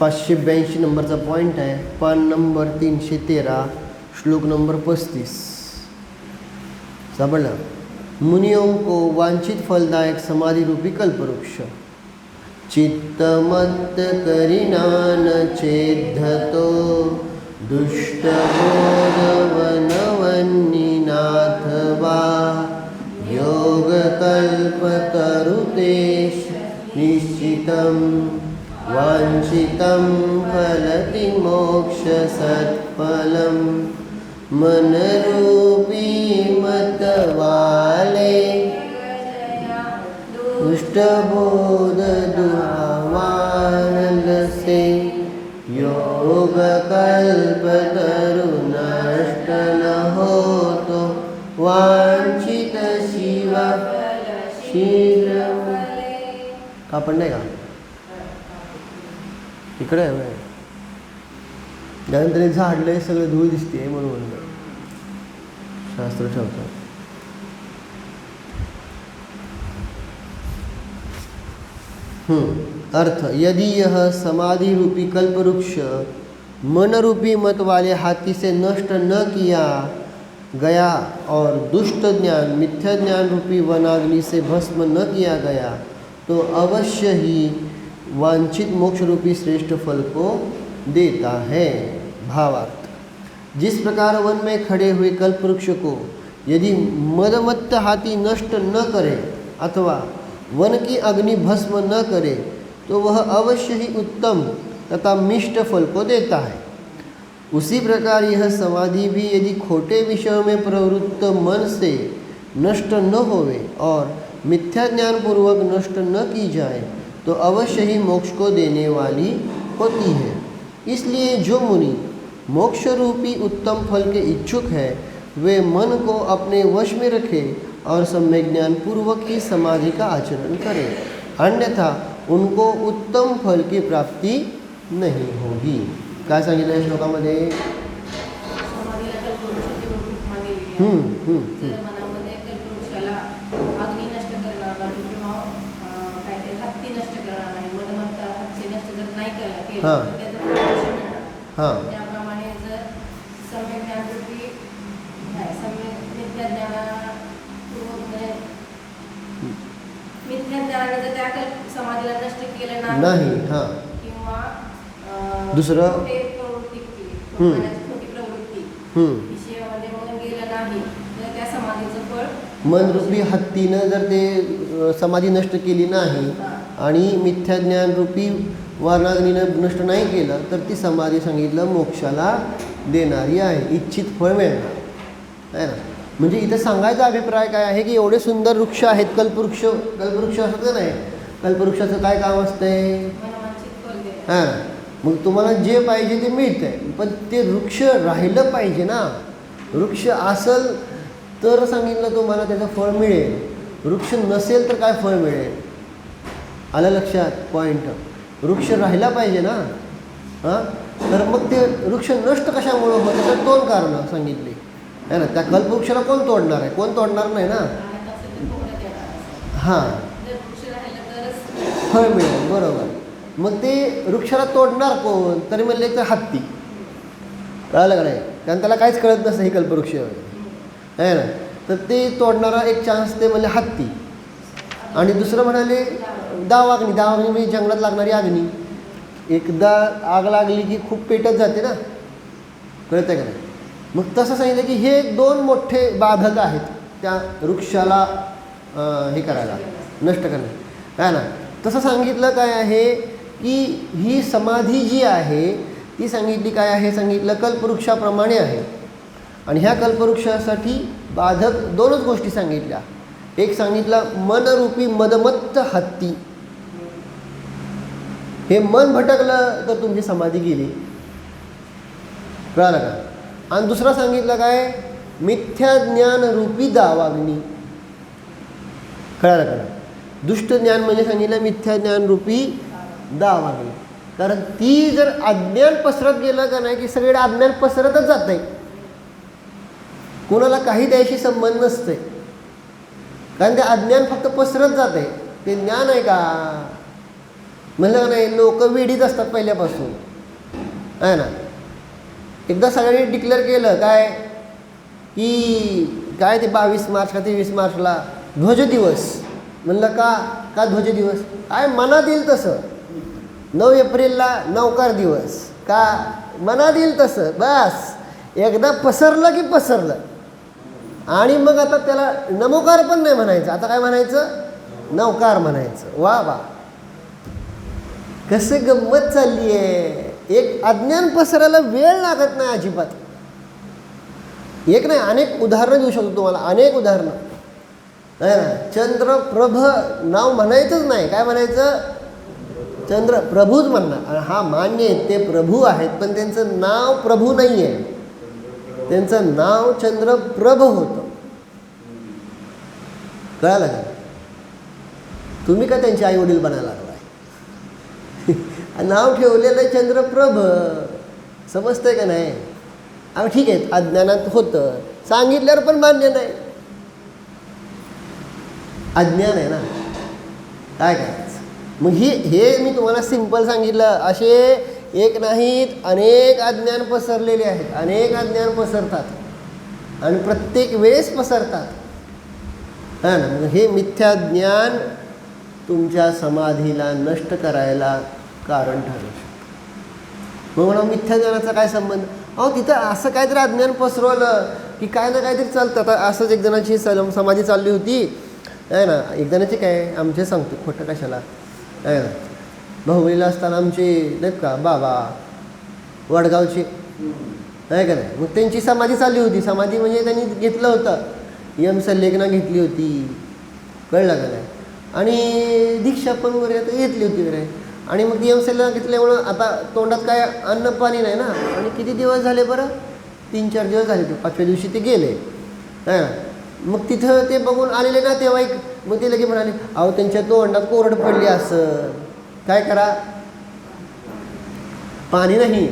582 नंबरचा पॉइंट आहे. पान नंबर 313, श्लोक नंबर 35. सापडला. मुनियों को वांछित फलदायक समाधि रूपी कल्पवृक्ष चित्तमत्त करिनान चेद्धतो दुष्टबोधवनवन्निनाथ वा योगकल्पतरुतेश निश्चितं वांछितं फलति मोक्ष सत्फलं मनरूपी मतवाले दुष्टबोध दुहावानलसे योग कल्पतरु नष्ट न होतो वांछित शिव शीघ्र. का पण नाही का इकडे आहे त्यानंतर झाडलंय सगळं धूळ दिसते म्हणून म्हणलं शास्त्र ठेवतात. अर्थ. यदि यह समाधि रूपी कल्पवृक्ष मन रूपी मत वाले हाथी से नष्ट न किया गया और दुष्ट ज्ञान मिथ्या ज्ञान रूपी वनाग्नि से भस्म न किया गया तो अवश्य ही वांछित मोक्ष रूपी श्रेष्ठ फल को देता है. भावार्थ. जिस प्रकार वन में खड़े हुए कल्पवृक्ष को यदि मदमत्त हाथी नष्ट न करे अथवा वन की अग्नि भस्म न करे तो वह अवश्य ही उत्तम तथा मिष्ट फल को देता है. उसी प्रकार यह समाधि भी यदि खोटे विषयों में प्रवृत्त मन से नष्ट न होवे और मिथ्या ज्ञान पूर्वक नष्ट न की जाए तो अवश्य ही मोक्ष को देने वाली होती है. इसलिए जो मुनि मोक्ष रूपी उत्तम फल के इच्छुक है वे मन को अपने वश में रखे और सम्यक ज्ञान पूर्वक ही समाधि का आचरण करें, अन्यथा उनको उत्तम फल की प्राप्ति नहीं होगी. काय सांगितलं या श्लोकामध्ये? हां त्याप्रमाणे जर सम्यक ज्ञान रूपी सम्यक मिथ्या ज्ञानापूर्वक मिथ्या ज्ञानाने जर त्या समाधीला नष्ट केलं नाही किंवा दुसरं खोटी प्रवृत्ती विषयामध्ये मन गेलं नाही तर त्या समाधीचं फळ मनरूपी हत्तीनं जर ते समाधी नष्ट केली नाही आणि मिथ्या ज्ञान रूपी वानाग्नीनं नष्ट नाही केलं तर ती समाधी सांगितलं मोक्षाला देणारी आहे, इच्छित फळ मिळणार आहे ना. म्हणजे इथं सांगायचा अभिप्राय काय आहे की एवढे सुंदर वृक्ष आहेत कल्पवृक्ष असतं नाही, कल्पवृक्षाचं काय काम असतंय? हां, मग तुम्हाला जे पाहिजे ते मिळतं आहे, पण ते वृक्ष राहिलं पाहिजे ना. वृक्ष असेल तर सांगितलं तुम्हाला त्याचं फळ मिळेल, वृक्ष नसेल तर काय फळ मिळेल? आलं लक्षात पॉईंट? वृक्ष राहिला पाहिजे ना. हां, तर मग ते वृक्ष नष्ट कशामुळं होतं तर दोन कारणं सांगितली आहे ना. त्या कल्पवृक्षाला कोण तोडणार आहे? कोण तोडणार नाही ना. हां, फळ मिळेल, बरोबर. मग ते वृक्षाला तोडणार कोण? तरी म्हणले तर हत्ती. कळालं का नाही? कारण त्याला काहीच कळत नसतं ही कल्पवृक्ष आहे ना. तर ते तोडणारा एक चान्स ते म्हणले हत्ती. आणि दुसरं म्हणाले दावाग्नी. दावाग्नी म्हणजे जंगलात लागणारी अग्नी. एकदा आग लागली की खूप पेटत जाते ना, कळत आहे का नाही? मग तसं सांगितलं की हे दोन मोठे बाधक आहेत त्या वृक्षाला हे करायला, नष्ट करायला आहे ना. तसं सांगितलं काय आहे की ही समाधी जी आहे ती सांगितली काय आहे? सांगितलं कल्पवृक्षाप्रमाणे आहे. आणि ह्या कल्पवृक्षासाठी बाधक दोनच गोष्टी सांगितल्या. एक सांगितलं मनरूपी मदमत्त हत्ती. हे मन भटकलं तर तुमची समाधी गेली, कळालं का? आणि दुसरा सांगितलं काय? मिथ्या ज्ञान रूपी दावाग्नी. कळालं का? दुष्ट ज्ञान म्हणजे सांगितलं मिथ्या ज्ञान रूपी दावाग्नी. कारण ती जर अज्ञान पसरत गेलं का नाही की सगळे अज्ञान पसरतच जात आहे, कोणाला काही द्यायशी संबंध नसते. कारण ते अज्ञान फक्त पसरत जाते, ते ज्ञान आहे का? म्हणलं का नाही, लोक वेडीच असतात पहिल्यापासून, आहे ना. एकदा सगळ्यांनी डिक्लेअर केलं काय की काय ते 22 मार्च का 23 मार्चला ध्वज दिवस. म्हणलं का ध्वज दिवस? काय मनात येईल तसं. 9 एप्रिलला नौकार दिवस, का मनात येईल तसं. बस एकदा पसरलं की पसरलं. आणि मग आता त्याला नमोकार पण नाही म्हणायचं, आता काय म्हणायचं? नवकार म्हणायचं. वा वा, कसं गंमत चालली आहे. एक अज्ञान पसरायला वेळ लागत नाही अजिबात. एक नाही, अनेक उदाहरणं देऊ शकतो तुम्हाला, अनेक उदाहरणं आहे ना. चंद्रप्रभ नाव म्हणायचंच नाही. काय म्हणायचं? चंद्रप्रभूच म्हणणार. हा मान्य आहे, ते प्रभू आहेत, पण त्यांचं नाव प्रभू नाही आहे, त्यांचं नाव चंद्रप्रभ होतं. कळालं का? तुम्ही का त्यांचे आई वडील बनायला लागलाय? नाव ठेवलेलं चंद्रप्रभ, समजतंय का नाही? ठीक आहे, अज्ञानात होतं, सांगितल्यावर पण मान्य नाही. अज्ञान आहे ना, काय करायचं मग? हे मी तुम्हाला सिंपल सांगितलं. असे एक नाहीत, अनेक अज्ञान पसरलेले आहेत, अनेक अज्ञान पसरतात आणि प्रत्येक वेळेस पसरतात, हा ना. मग हे मिथ्या ज्ञान तुमच्या समाधीला नष्ट करायला कारण ठरू शकतं. मग म्हणा मिथ्या ज्ञानाचा काय संबंध? तिथं असं काहीतरी अज्ञान पसरवलं की काय ना काहीतरी चालतं. आता असंच एक जणांची समाधी चालली होती, आहे ना. एक जणाची काय, आमचे सांगतो, खोटं कशाला, आहे ना. भाऊबीला असताना आमचे नाहीत का बाबा वडगावचे, आहे का नाही. मग त्यांची समाधी चालली होती. समाधी म्हणजे त्यांनी घेतलं होतं, यमसल्लेखना घेतली होती, कळलं का नाही. आणि दीक्षा पण वगैरे आता घेतली होती वगैरे. आणि मग यमसल्लेखना घेतल्यामुळं आता तोंडात काय अन्न पाणी नाही ना. आणि किती दिवस झाले बरं? 3-4 दिवस झाले. ते 5व्या दिवशी ते गेले, आहे ना. मग तिथं ते बघून आलेले ना तेव्हा एक, मग ते लगे म्हणाले, अहो त्यांच्या तोंडात कोरड पडली, असं काय करा, पाणी नाही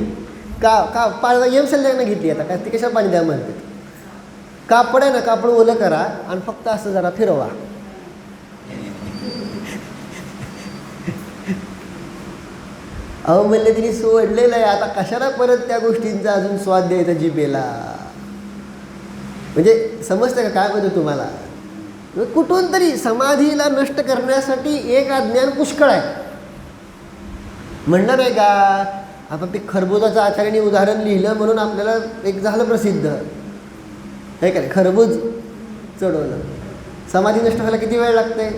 का यमसल्लेखना घेतली. आता काय ते कशा पाणी द्या म्हणते. कापड आहे ना, कापड ओलं करा आणि फक्त असं जरा फिरवा. अहो म्हणले तिने सोडलेलं आहे, आता कशाला परत त्या गोष्टींचा अजून स्वाद द्यायचा जिभेला. म्हणजे समजतं का काय म्हणतो तुम्हाला? कुठून तरी समाधीला नष्ट करण्यासाठी एक अज्ञान पुष्कळ आहे. म्हणलं नाही का आपण ते खरबुजाचं आचार्याने उदाहरण लिहिलं म्हणून आपल्याला एक झालं प्रसिद्ध, आहे का नाही. खरबूज चढवलं, समाधी नष्ट व्हायला किती वेळ लागते?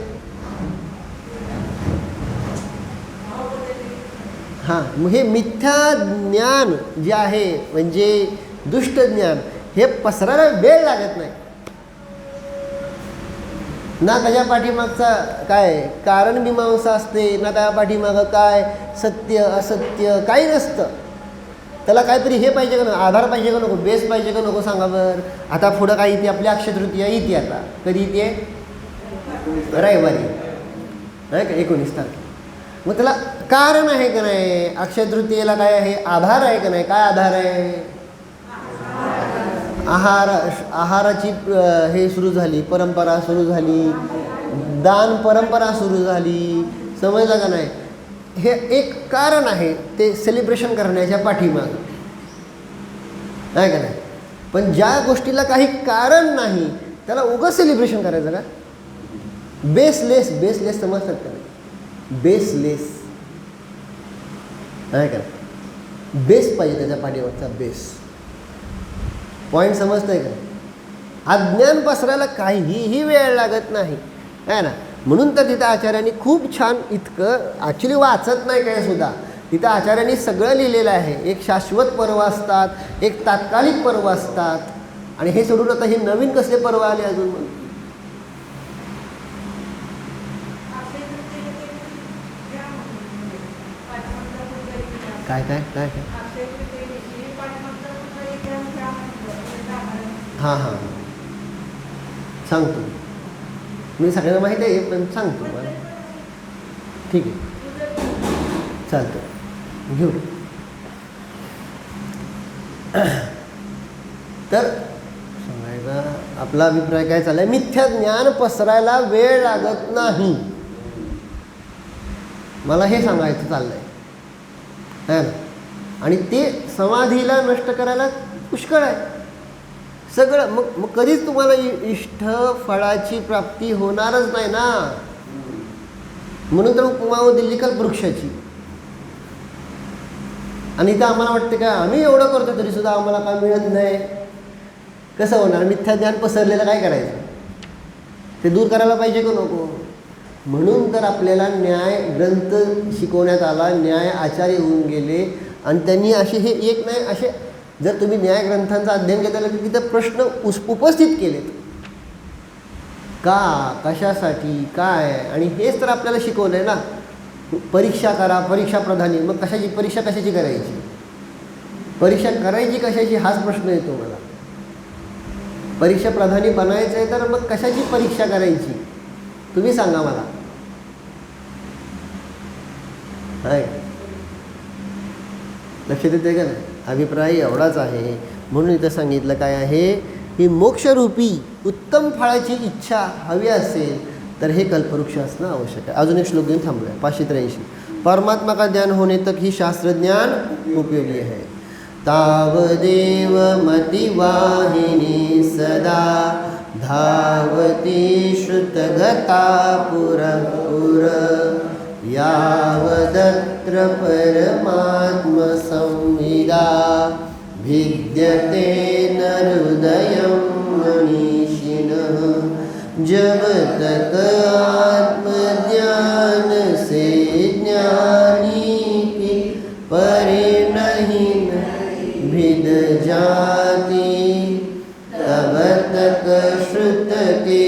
हां. मग हे मिथ्या ज्ञान जे आहे, म्हणजे दुष्ट ज्ञान, हे पसरायला वेळ लागत नाही ना. त्याच्या पाठीमागचा काय कारण मीमांसा असते ना, त्या पाठीमागं काय सत्य असत्य काही नसतं. त्याला काहीतरी हे पाहिजे का नको, आधार पाहिजे का नको, बेस पाहिजे का नको, सांगा बरं. आता पुढं काय येते? आपली अक्षय तृतीया येते. आता कधी येते? रविवारी, नाही का, 19 तारखेला. मग त्याला कारण आहे का नाही? अक्षय तृतीयेला काय आहे? आधार आहे का नाही? काय आधार आहे? आहाराची हे सुरू झाली, परंपरा सुरू झाली, दान परंपरा सुरू झाली, समजलं का नाही. हे एक कारण आहे, ते सेलिब्रेशन करण्याच्या पाठीमाग, आहे का नाही. पण ज्या गोष्टीला काही कारण नाही त्याला उगाच सेलिब्रेशन करायचं का? बेसलेस समजतात का नाही? बेसलेस, आहे का नाही. बेस पाहिजे त्याच्या पाठीमागचा, बेस. पॉईंट समजतंय का? अज्ञान पसरायला काहीही वेळ लागत नाही, आहे ना. म्हणून तर तिथं आचार्यांनी खूप छान, इतकं ॲक्च्युली वाचत नाही काय सुद्धा, तिथं आचार्यांनी सगळं लिहिलेलं आहे. एक शाश्वत पर्व असतात, एक तात्कालिक पर्व असतात, आणि हे सोडून आता हे नवीन कसले पर्व आले अजून? काय काय काय काय हां हां सांगतो मी, सगळ्यांना माहिती आहे पण सांगतो मला. ठीक आहे, चालतं, घेऊ. तर सांगायला आपला अभिप्राय काय चाललाय, मिथ्या ज्ञान पसरायला वेळ लागत नाही, मला हे सांगायचं चाललंय है ना. आणि ते समाधीला नष्ट करायला पुष्कळ आहे सगळं. मग कधीच तुम्हाला इष्ट फळाची प्राप्ती होणारच नाही ना. म्हणून तर उपमा दिली कल्पवृक्षाची. आणि इथं आम्हाला वाटते का आम्ही एवढं करतो तरी सुद्धा आम्हाला काय मिळत नाही, कसं होणार. मिथ्या ज्ञान पसरलेलं काय करायचं, ते दूर करायला पाहिजे का नको. म्हणून तर आपल्याला न्याय ग्रंथ शिकवण्यात आला, न्याय आचार्य होऊन गेले आणि त्यांनी असे हे एक नाही असे जर तुम्ही न्याय ग्रंथांचं अध्ययन केलं की तिथं प्रश्न उपस्थित केलेत का, कशासाठी, काय. आणि हेच तर आपल्याला शिकवलं आहे ना. परीक्षा करा, परीक्षा प्रधानी. मग कशाची परीक्षा कशाची करायची, परीक्षा करायची कशाची हाच प्रश्न येतो मला. परीक्षा प्रधानी बनायचं आहे तर मग कशाची परीक्षा करायची तुम्ही सांगा मला. आहे लक्षात येते का नाही. अभिप्राय एवढाच आहे. म्हणून इथं सांगितलं काय आहे की मोक्षरूपी उत्तम फळाची इच्छा हवी असेल तर हे कल्पवृक्ष असणं आवश्यक आहे. अजून एक श्लोक घेऊन थांबूया. 583. परमात्मा का ज्ञान होने तक ही शास्त्रज्ञान उपयोगी है. तावदेव मतिवाहिनी सदा धावती श्रुतगता पुरपुर यावदत्र परमात्मसंविदा भिद्यते नहृदयं मनीषिणः जब तक आत्मज्ञान से ज्ञानी की परे नहीं भिद जाती तब तक श्रुत के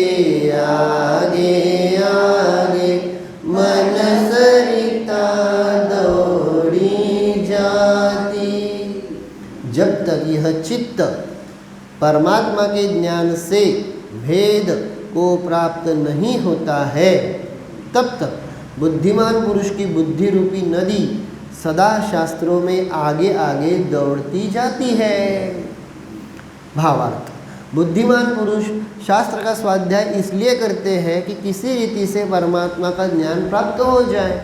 आगे आगे मन सरिता दौड़ी जाती. जब तक यह चित्त परमात्मा के ज्ञान से भेद को प्राप्त नहीं होता है तब तक बुद्धिमान पुरुष की बुद्धि रूपी नदी सदा शास्त्रों में आगे आगे दौड़ती जाती है. भावार्थ, बुद्धिमान पुरुष शास्त्र का स्वाध्याय इसलिए करते हैं कि किसी रीति से परमात्मा का ज्ञान प्राप्त हो जाए,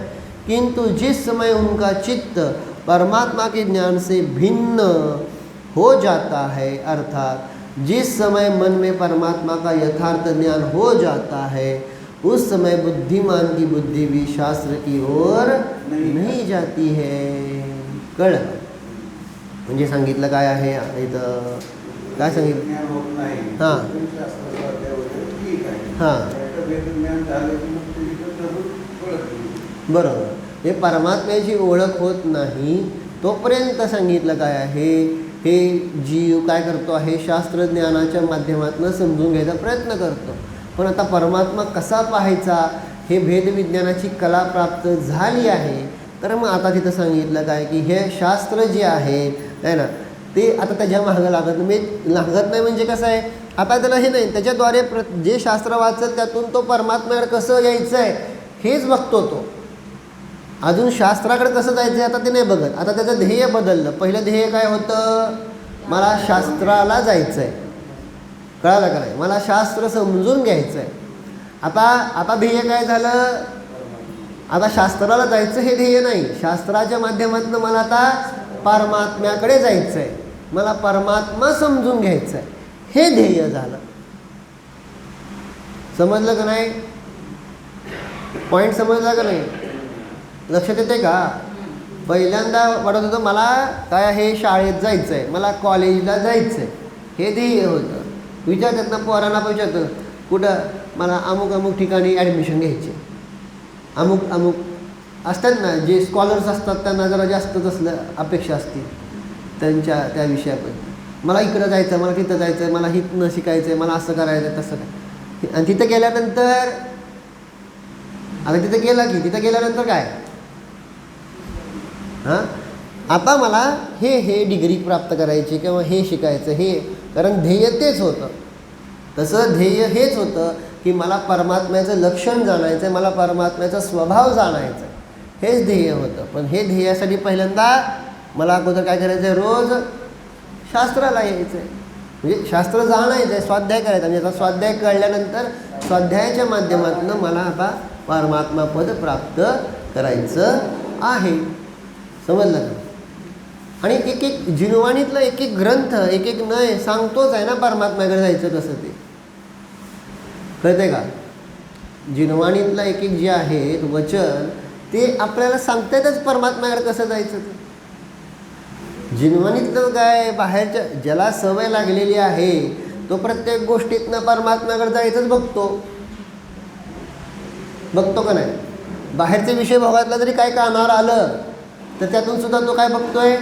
किंतु जिस समय उनका चित्त परमात्मा के ज्ञान से भिन्न हो जाता है, अर्थात जिस समय मन में परमात्मा का यथार्थ ज्ञान हो जाता है, उस समय बुद्धिमान की बुद्धि भी शास्त्र की ओर नहीं जाती है. कळलं म्हणजे सांगितलं काय आहे इथं, काय सांगितलं. हां हां बरोबर. हे परमात्म्याची ओळख होत नाही तोपर्यंत सांगितलं काय आहे, हे जीव काय करतो आहे, शास्त्रज्ञानाच्या माध्यमातून समजून घ्यायचा प्रयत्न करतो. पण आता परमात्मा कसा पाहायचा हे भेदविज्ञानाची कला प्राप्त झाली आहे, तर मग आता तिथं सांगितलं काय की हे शास्त्र जे आहे ना ते आता त्याच्या मागं लागत नाही. म्हणजे कसं आहे, आता त्याला हे नाही, त्याच्याद्वारे जे शास्त्र वाचत त्यातून तो परमात्म्याकडे कसं यायचं आहे हेच बघतो तो. अजून शास्त्राकडे कसं जायचं आहे आता ते नाही बघत. आता त्याचं ध्येय बदललं. पहिलं ध्येय काय होतं, मला शास्त्राला जायचं आहे, कळालं का नाही, मला शास्त्र समजून घ्यायचं आहे. आता ध्येय काय झालं, आता शास्त्राला जायचं हे ध्येय नाही, शास्त्राच्या माध्यमातून मला आता परमात्म्याकडे जायचं आहे, मला परमात्मा समजून घ्यायचं आहे, हे ध्येय झालं. समजलं का नाही, पॉईंट समजला का नाही, लक्षात येते का. पहिल्यांदा वाटत होतं मला काय आहे, शाळेत जायचं आहे, मला कॉलेजला जायचं आहे, हे ध्येय होतं. विचारतात ना पोरांना, विचारतं कुठं, मला अमुक अमुक ठिकाणी ॲडमिशन घ्यायचे, अमुक अमुक असतात ना जे स्कॉलर्स असतात त्यांना जरा जास्तच असलं अपेक्षा असते त्यांच्या त्या विषयाबद्दल. मला इकडं जायचं आहे, मला तिथं जायचं आहे, मला हितनं शिकायचं आहे, मला असं करायचं आहे, तसं काय. आणि तिथं गेल्यानंतर आता तिथं गेल्यानंतर काय, हां आता मला हे डिग्री प्राप्त करायची किंवा हे शिकायचं, हे कारण ध्येय तेच होतं. तसं ध्येय हेच होतं की मला परमात्म्याचं लक्षण जाणायचं आहे, मला परमात्म्याचा स्वभाव जाणायचा आहे, हेच ध्येय होतं. पण हे ध्येयासाठी पहिल्यांदा मला अगोदर काय करायचं आहे, रोज शास्त्राला यायचं आहे. म्हणजे शास्त्र जाणायचं आहे, स्वाध्याय करायचा. म्हणजे आता स्वाध्याय कळल्यानंतर स्वाध्यायाच्या माध्यमातून मला आता परमात्मा पद प्राप्त करायचं आहे. समजलं का? आणि एक एक जिनवाणीतलं एक एक ग्रंथ एक एक नय सांगतोच आहे ना परमात्म्याकडे जायचं कसं ते. कळतंय का? जिनवाणीतलं एक एक जे आहे वचन ते आपल्याला सांगतायतच परमात्म्याकडे कसं जायचं ते. जिनवाणीतलं काय बाहेरच्या ज्याला सवय लागलेली आहे तो प्रत्येक गोष्टीतनं परमात्म्याकडे जायचंच बघतो का नाही? बाहेरचे विषय भोगातला जरी काय कानावर आलं तर त्यातून सुद्धा तो काय बघतोय?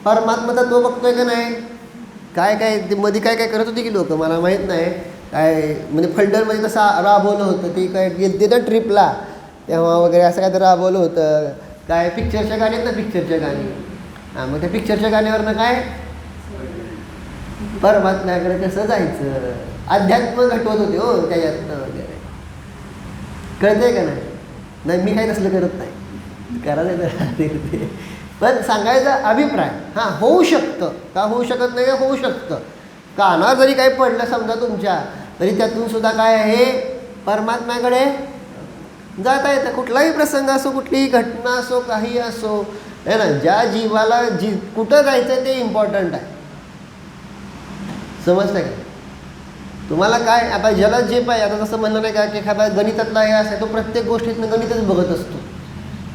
परमात्मा तत्व बघतोय का नाही? काय काय ते मध्ये काय काय करत होती की लोक मला माहीत नाही काय, म्हणजे फल्डरमध्ये तसं राबवलं होतं. ते काय गेलते ना ट्रिपला तेव्हा वगैरे असं काय तर राबवलं होतं. काय पिक्चरच्या गाणी आहेत ना, पिक्चरच्या गाणी. हां, मग त्या पिक्चरच्या गाण्यावरनं काय परमात्म्याकडे कसं जायचं अध्यात्म घटवत होते हो त्याच्यातनं वगैरे. कळतंय का नाही? नाही मी काही तसलं करत नाही, करायचं. पण सांगायचा अभिप्राय हां होऊ शकतं का, होऊ शकत नाही का, होऊ शकतं. कानावर जरी काही पडलं समजा तुमच्या तरी त्यातून सुद्धा काय आहे परमात्म्याकडे जाता येतं. कुठलाही प्रसंग असो, कुठलीही घटना असो, काही असो आहे ना. ज्या जीवाला कुठं जायचं ते इम्पॉर्टंट आहे. समजतं का तुम्हाला? काय आता ज्याला जे पाहिजे, आता जसं म्हणलं नाही का की एखादा गणितातला हे असं तो प्रत्येक गोष्टीतनं गणितच बघत असतो.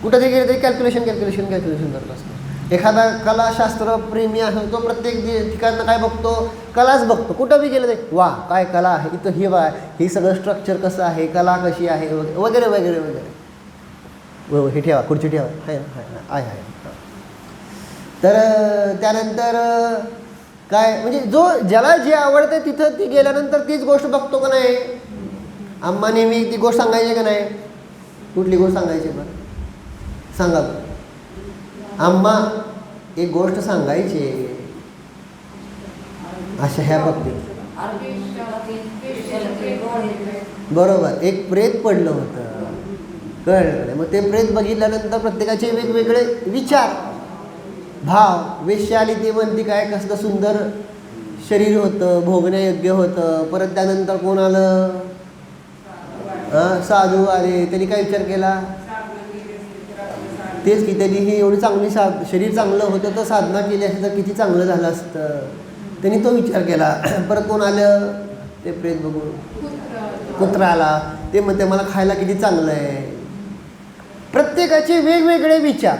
कुठं ते गेलं तरी कॅल्क्युलेशन करत असतो. एखादा कलाशास्त्र प्रेमी आहे तो प्रत्येक ठिकाणं काय बघतो? कलाच बघतो. कुठं बी गेलं तरी वा काय कला आहे, इथं हे वा हे सगळं स्ट्रक्चर कसं आहे, कला कशी आहे वगैरे वगैरे वगैरे. हे ठेवा, खुर्ची ठेवा, आहे. तर त्यानंतर काय म्हणजे जो ज्याला जे आवडते तिथं ती गेल्यानंतर तीच गोष्ट बघतो का नाही? आम्हा नेहमी ती गोष्ट सांगायची का नाही? कुठली गोष्ट सांगायची बरं सांगा. आम्हा एक गोष्ट सांगायची अशा ह्या बाबतीत. बरोबर, एक प्रेत पडलं होतं, कळलं. मग ते प्रेत बघितल्यानंतर प्रत्येकाचे वेगवेगळे विचार भाव. वेश्या आली ती म्हणती काय कसलं सुंदर शरीर होतं, भोगण्यायोग्य होतं. परत त्यानंतर कोण आलं? साधू आले. त्यांनी काय विचार केला? तेच की त्यांनी ही एवढी चांगली शरीर चांगलं होतं तर साधना केली असती तर किती चांगलं झालं असतं. त्यांनी तो विचार केला. परत कोण आलं? ते प्रेत बघून कुत्रा आला. ते म्हणते मला खायला किती चांगलं आहे. प्रत्येकाचे वेगवेगळे विचार.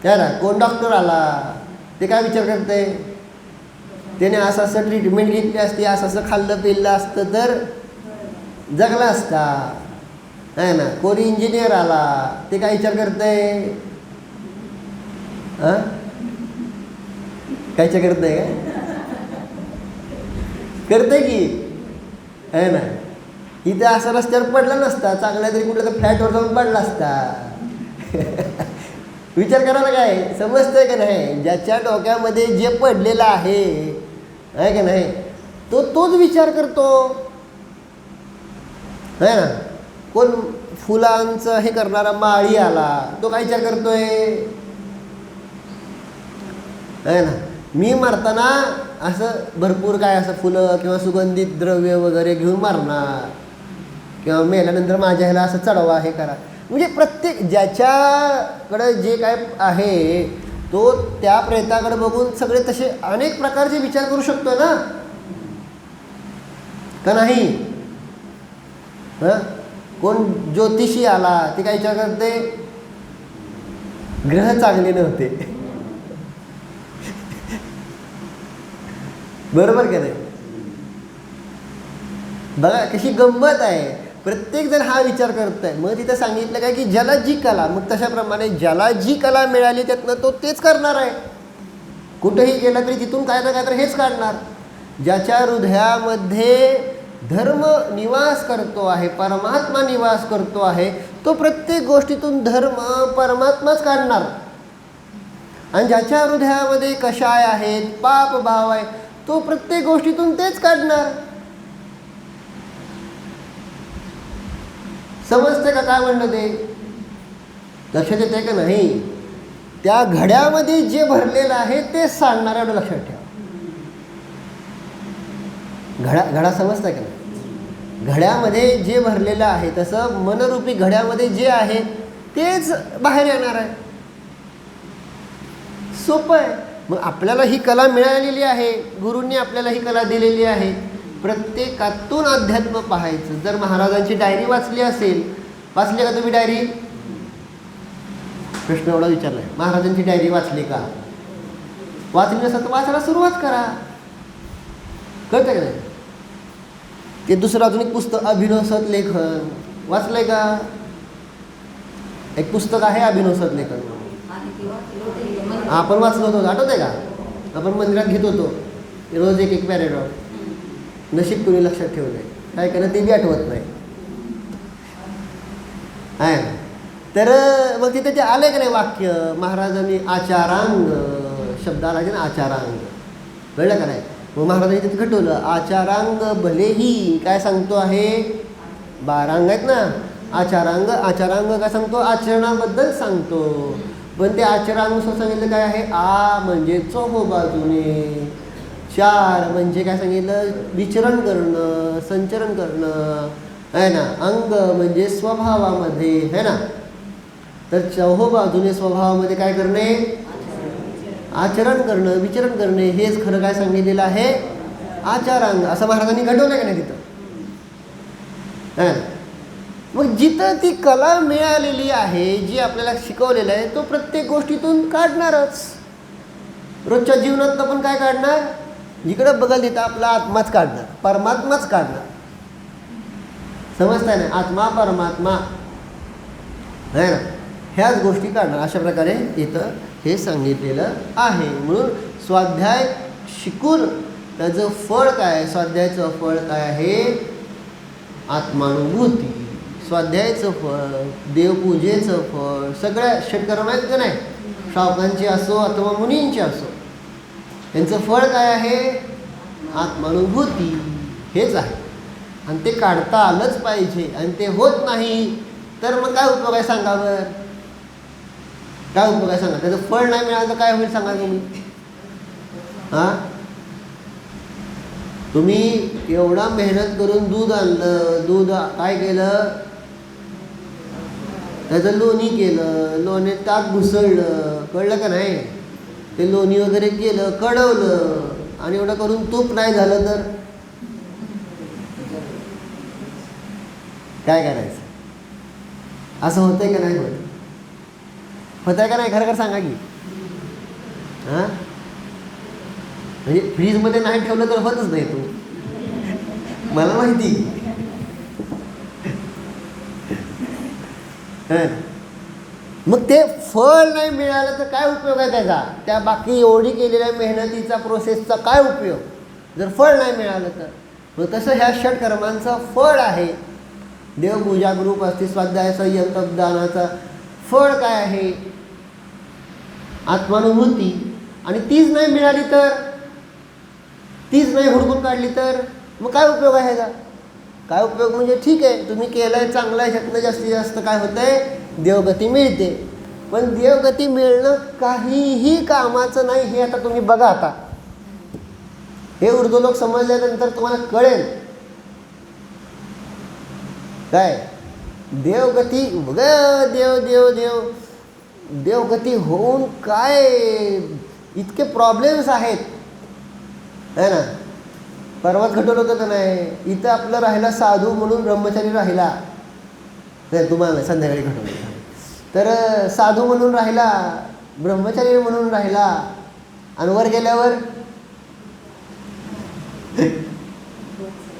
काय ना, कोण डॉक्टर आला ते काय विचार करते? त्याने असं असं ट्रीटमेंट घेतली असती, असं असं खाल्लं पिल्लं असतं तर जगला असता, आहे ना. कोणी इंजिनियर आला ते काय विचार करते? काय विचार करत नाही काय? करते की, आहे ना. इथे असं रस्त्यावर पडला नसता, चांगल्या तरी कुठल्या तर फ्लॅटवर जाऊन पडला असता. विचार करायला काय समजतंय का नाही? ज्याच्या डोक्यामध्ये जे पडलेलं आहे का नाही तोच विचार करतो, है ना. कोण फुलांचं हे करणारा माळी आला तो काय विचार करतोय? आहे ना. मी मारताना असं भरपूर काय असं फुलं किंवा सुगंधित द्रव्य वगैरे घेऊन मारणार, किंवा मेल्यानंतर माझ्या ह्याला असं चढवा हे करा. म्हणजे प्रत्येक ज्याच्याकडं जे काय आहे तो त्या प्रेताकडे बघून सगळे तसे अनेक प्रकारचे विचार करू शकतो ना, का नाही? कोण ज्योतिषी आला ते काय विचार करते? ग्रह चांगले नव्हते. बरोबर का नाही? बघा कशी गंमत आहे. प्रत्येक जण हा विचार करत आहे. मग तिथं सांगितलं काय की ज्याला जी कला, मग तशाप्रमाणे ज्याला जी कला मिळाली त्यातनं तो तेच करणार आहे. कुठेही गेला तरी तिथून काय ना काय तर हेच काढणार. ज्याच्या हृदयामध्ये धर्म निवास करतो आहे, परमात्मा निवास करतो आहे, तो प्रत्येक गोष्टीतून धर्म परमात्माच काढणार. आणि ज्याच्या हृदयामध्ये कषाय आहेत, पाप भाव आहे, तो प्रत्येक गोष्टीतून तेच काढणार. समजते का काय म्हणलं ते? लक्षात येते का नाही? त्या घड्यामध्ये जे भरलेलं आहे तेच सांगणार, एवढं लक्षात ठेवा. घडा समजता का नाही? घड्यामध्ये जे भरलेलं आहे तसं मनरूपी घड्यामध्ये जे आहे तेच बाहेर येणार आहे. सोपं आहे. मग आपल्याला ही कला मिळालेली आहे, गुरूंनी आपल्याला ही कला दिलेली आहे. प्रत्येकातून अध्यात्म पाहायचं. जर महाराजांची डायरी वाचली असेल, वाचली का तुम्ही डायरी? प्रश्न एवढा विचारलाय, महाराजांची डायरी वाचली का? वाचली नसेल तर वाचायला सुरुवात करा. कळतं का नाही? ते दुसरं अजून एक पुस्तक अभिनव सत लेखन वाचलंय का? एक पुस्तक आहे अभिनव सत लेखन. आपण वाचलो होतो, आठवत आहे का? आपण मंदिरात घेत होतो रोज एक पॅरेग्राफ. नशीब कोणी लक्षात ठेवलंय, काय करणं ते बी आठवत नाही आहे. तर मग तिथे ते आले का नाही वाक्य, महाराजांनी आचारांग शब्द आला की ना, आचारांग. कळलं का नाही? मग महाराजांनी तिथे घटवलं आचारांग भलेही काय सांगतो आहे, 12 अंग आहेत ना. आचारांग काय सांगतो? आचरणाबद्दल सांगतो. पण ते आचरणानुसार सांगितलं काय आहे? आ म्हणजे चोहोबाजूने, 4 म्हणजे काय सांगितलं? विचरण करणं, संचरण करणं आहे ना. अंग म्हणजे स्वभावामध्ये आहे ना. तर चौहोबाजूने स्वभावामध्ये काय करणे? आचरण करणं, विचरण करणे. हेच खरं काय सांगितलेलं आहे? आचारांग. असं महाराजांनी घडवलं का नाही तिथं? मग जिथं ती कला मिळालेली आहे, जी आपल्याला शिकवलेलं आहे, तो प्रत्येक गोष्टीतून काढणारच. रोजच्या जीवनात पण काय काढणार? जिकडं बघल तिथं आपला आत्माच काढणार, परमात्माच काढणार. समजताय ना? आत्मा परमात्मा आहे ना, ह्याच गोष्टी काढणार. अशा प्रकारे इथं हे सांगितलेलं आहे. म्हणून स्वाध्याय शिकून त्याचं फळ काय? स्वाध्यायाचं फळ काय आहे? आत्मानुभूती. स्वाध्यायाचं फळ, देवपूजेचं फळ, सगळ्या षटकर्म आहेत का नाही, श्रावकांची असो अथवा मुनींची असो, त्यांचं फळ काय आहे? आत्मानुभूती. हेच आहे. आणि ते काढता आलंच पाहिजे. आणि ते होत नाही तर मग काय उपयोग आहे सांगावर? काय उपयोग आहे सांगा? त्याचं फळ नाही मिळालं तर काय होईल सांगा तुम्ही? हां, तुम्ही एवढा मेहनत करून दूध आणलं, दूध काय केलं? त्याचं लोणी केलं, लोणीत ताक घुसळलं, कळलं का नाही? ते लोणी वगैरे केलं, कढवलं, आणि एवढं करून तूप नाही झालं तर काय करायचं? असं होतंय का नाही होत? होत आहे का नाही? खरं खरं सांगा की. हां, म्हणजे फ्रीजमध्ये नाही ठेवलं तर होतच नाही. तू मला माहिती. मग ते फळ नाही मिळालं तर काय उपयोग आहे त्याचा? त्या बाकी एवढी केलेल्या मेहनतीचा, प्रोसेसचा काय उपयोग जर फळ नाही मिळालं तर? मग तसं ह्या षटकर्मांचं फळ आहे देवपूजा, ग्रुप असते, स्वाध्याय, संयम, तपदानाचा फळ काय आहे? आत्मानुभूती. आणि तीच नाही मिळाली तर, तीच नाही हुडकून काढली तर मग काय उपयोग आहे ह्याचा? काय उपयोग म्हणजे ठीक आहे तुम्ही केलंय, चांगलं आहे, ह्यातनं जास्तीत जास्त काय होतंय? देवगती मिळते. पण देवगती मिळणं काहीही कामाचं नाही. हे आता तुम्ही बघा. आता हे उर्दू लोक समजल्यानंतर तुम्हाला कळेल काय देवगती. बघा, देव देव देव देवगती होऊन काय इतके प्रॉब्लेम्स आहेत है ना. परवाच घटवलं होतं का नाही? इथं आपलं राहिला साधू म्हणून ब्रह्मचारी राहिला नाही, तुम्हाला संध्याकाळी घटवलं. तर साधू म्हणून राहिला, ब्रह्मचारी म्हणून राहिला, आणि वर गेल्यावर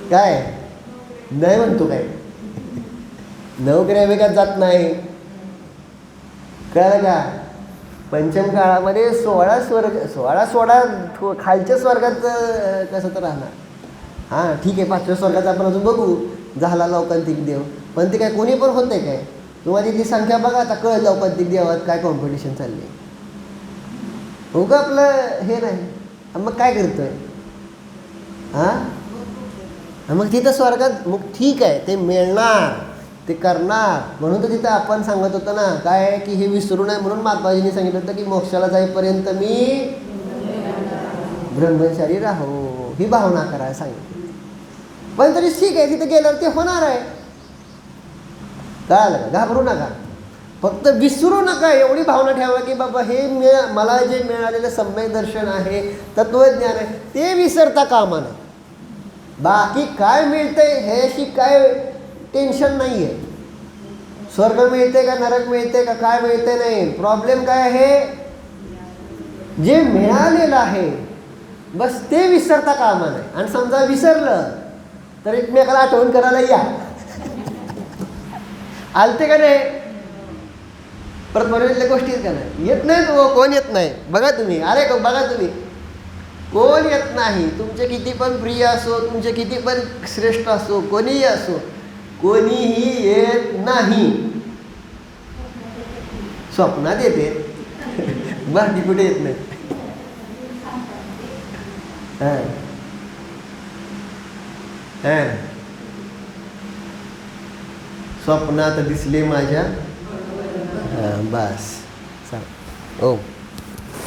काय नाही म्हणतो, काय नवकऱ्या वेगात जात नाही. कळलं का? पंचम काळामध्ये 16 स्वर्ग, 16 खालच्या स्वर्गात कसं तर राहणार. हां ठीक आहे, 5व्या स्वर्गाचा आपण अजून बघू, झाला लौकांतिक देव. पण ते काय कोणी पण होते काय? तुम्हाला तिथली संख्या बघा, आता कळलं लौकांतिक देवात काय कॉम्पिटिशन चालली. हो का आपलं हे नाही. मग काय करतोय? हां, मग तिथं स्वर्गात मग ठीक आहे, ते मिळणार, ते करणार. म्हणून तर तिथं आपण सांगत होतो ना काय, की हे विसरू नये. म्हणून माताजींनी सांगितलं होतं की मोक्षाला जाईपर्यंत मी ब्रह्मचारी राहो, ही भावना करायला सांगितली. पण तरी ठीक आहे, तिथे गेल्यावर ते होणार आहे. कळालं का? घाबरू नका, फक्त विसरू नका. एवढी भावना ठेवा की बाबा हे मला जे मिळालेलं सम्यक दर्शन आहे, तत्वज्ञान आहे, ते विसरता कामा नये. बाकी काय मिळतंय ह्याशी काय टेन्शन नाही आहे. स्वर्ग मिळते का नरक मिळते का काय मिळते नाही, प्रॉब्लेम काय आहे, जे मिळालेलं आहे बस ते विसरता कामा नये. आणि समजा विसरलं तर एकमेकाला आठवण करायला या. आलते का नाही, परत बनवलेल्या गोष्टी का नाही, येत नाही तो कोण येत नाही. बघा तुम्ही, अरे बघा तुम्ही, कोण येत नाही. तुमचे किती पण प्रिय असो, तुमचे किती पण श्रेष्ठ असो, कोणीही असो, कोणीही येत नाही. स्वप्नात येते, बाकी कुठे येत नाही. स्वप्नात दिसले माझ्या, बस चाल. ओम.